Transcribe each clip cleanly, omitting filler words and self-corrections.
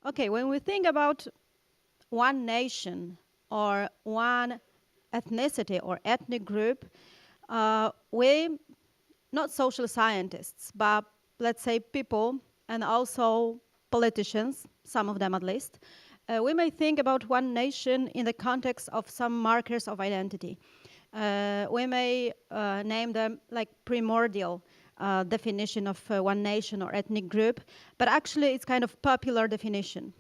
Okay, when we think about one nation or one ethnicity or ethnic group, we, not social scientists, but let's say people and also politicians, some of them at least, we may think about one nation in the context of some markers of identity. We may name them like primordial definition of one nation or ethnic group, but actually it's kind of popular definition.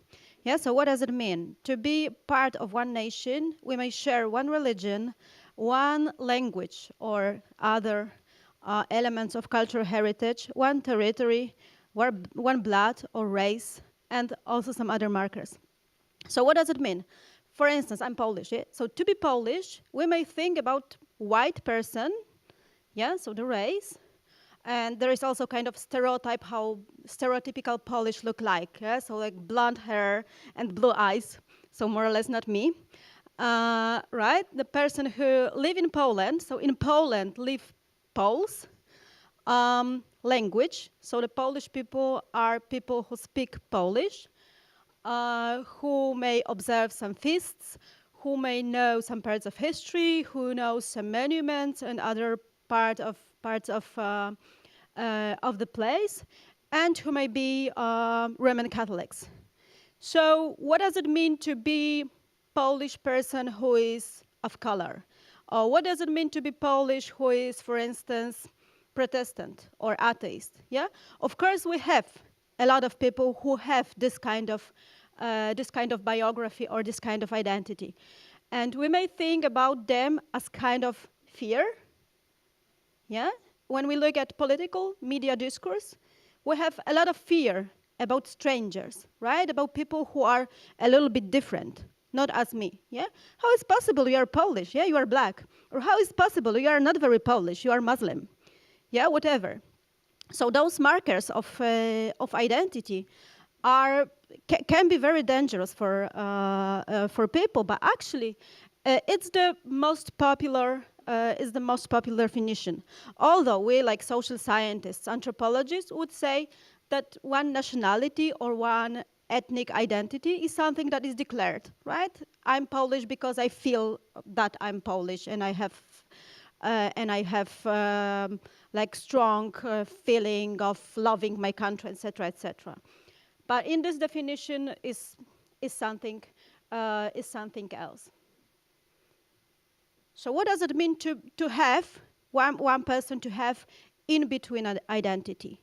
Yeah, so what does it mean? To be part of one nation, we may share one religion, one language or other elements of cultural heritage, one territory, one blood or race, and also some other markers. So what does it mean? For instance, I'm Polish. Yeah? So to be Polish, we may think about white person, yeah, so the race, and there is also kind of stereotype how stereotypical Polish look like. Yeah? So like blonde hair and blue eyes. So more or less not me. Right? The person who live in Poland. So in Poland live Poles. Language. So the Polish people are people who speak Polish, who may observe some feasts, who may know some parts of history, who knows some monuments and other parts of the place, and who may be Roman Catholics. So what does it mean to be Polish person who is of color? Or what does it mean to be Polish who is, for instance, Protestant or atheist? Yeah, of course we have a lot of people who have this kind of biography or this kind of identity, and we may think about them as kind of fear. Yeah, when we look at political media discourse, we have a lot of fear about strangers, right? About people who are a little bit different, not as me, yeah? How is possible you are Polish, yeah, you are black? Or how is possible you are not very Polish, you are Muslim? Yeah, whatever. So those markers of identity can be very dangerous for people, but actually it's the most popular definition. Although we, like social scientists, anthropologists, would say that one nationality or one ethnic identity is something that is declared, right? I'm Polish because I feel that I'm Polish, and I have like strong feeling of loving my country, etc., etc. But in this definition is something else. So what does it mean to have one person to have in between identity?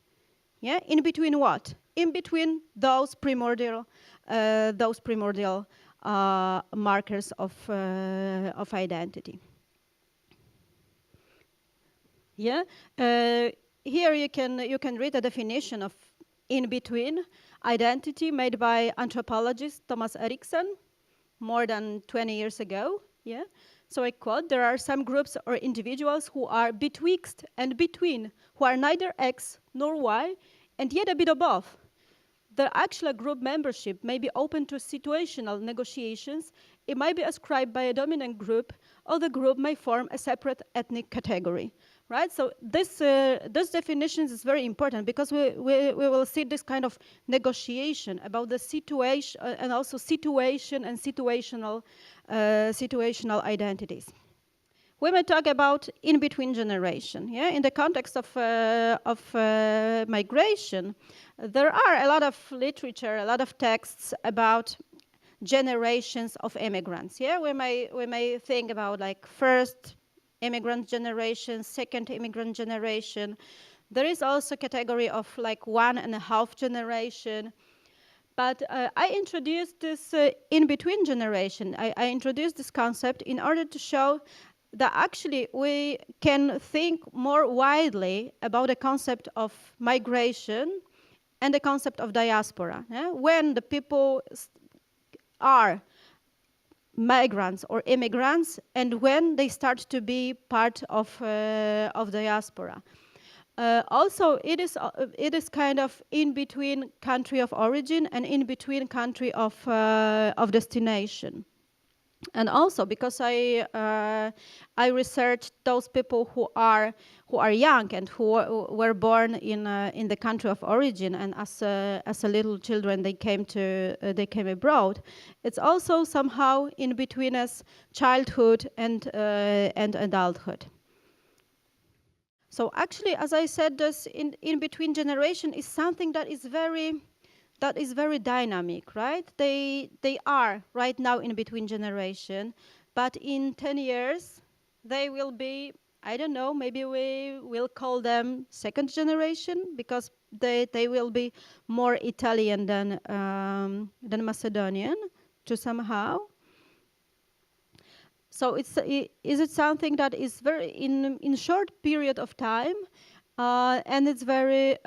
Yeah, in between what? In between those primordial markers of identity. Yeah, here you can read a definition of in between identity made by anthropologist Thomas Erikson more than 20 years ago. Yeah. So I quote, there are some groups or individuals who are betwixt and between, who are neither X nor Y, and yet a bit above. The actual group membership may be open to situational negotiations. It might be ascribed by a dominant group, or the group may form a separate ethnic category. Right? So this definition is very important because we will see this kind of negotiation about the situation and also situation and situational identities. We may talk about in-between generation. Yeah? In the context of migration, there are a lot of literature, a lot of texts about generations of immigrants. Yeah? We may think about like first immigrant generation, second immigrant generation. There is also a category of like 1.5 generation. But I introduced this in-between generation. I introduced this concept in order to show that actually we can think more widely about the concept of migration and the concept of diaspora. Yeah? When the people are migrants or immigrants, and when they start to be part of diaspora. Also, it is kind of in between country of origin and in between country of destination. And also because I researched those people who are young and who were born in the country of origin, and as a little children they came abroad. It's also somehow in between as childhood and adulthood. So actually, as I said, this in between generation is something that is very dynamic, right? They are right now in between generation, but in 10 years they will be, I don't know, maybe we will call them second generation, because they will be more Italian than Macedonian to somehow. So is it something that is very in short period of time, and it's very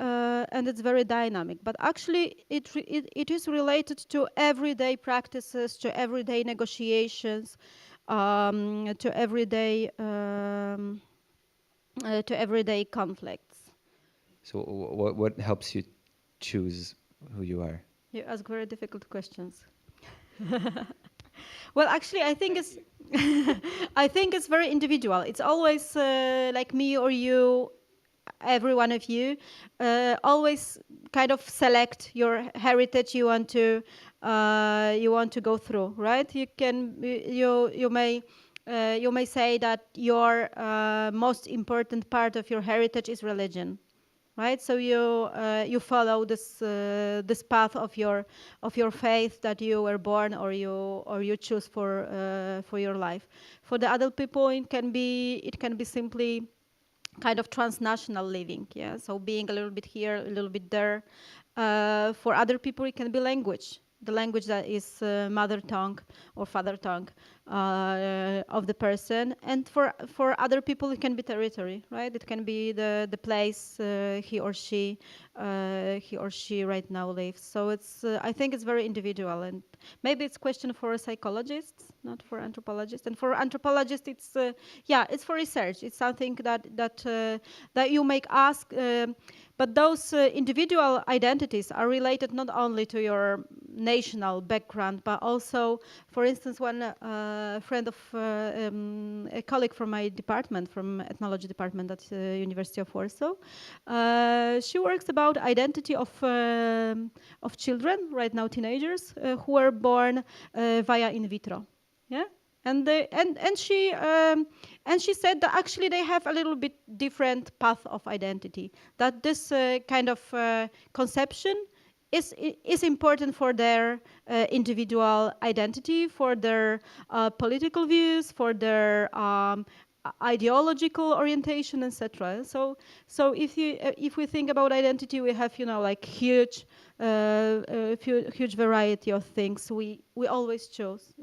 dynamic. But actually, it is related to everyday practices, to everyday negotiations, to everyday conflicts. So what helps you choose who you are? You ask very difficult questions. Well, actually, I think it's I think it's very individual. It's always like me or you, every one of you, always kind of select your heritage you want to go through, right? You may say that your most important part of your heritage is religion, right? So you follow this path of your faith that you were born, or you choose for your life. For the other people, it can be simply kind of transnational living, yeah. So being a little bit here, a little bit there. For other people, it can be language, the language that is mother tongue or father tongue of the person. And for other people, it can be territory, right? It can be the place he or she right now lives. So it's I think it's very individual, and maybe it's a question for psychologists, not for anthropologists. And for anthropologists, it's for research. It's something that you make ask. But those individual identities are related not only to your national background, but also, for instance, one friend of a colleague from my department, from ethnology department at University of Warsaw, she works about identity of children, right now teenagers, who were born via in vitro. Yeah. And she said that actually they have a little bit different path of identity. That this kind of conception is important for their individual identity, for their political views, for their ideological orientation, etc. So if we think about identity, we have like huge variety of things we always choose.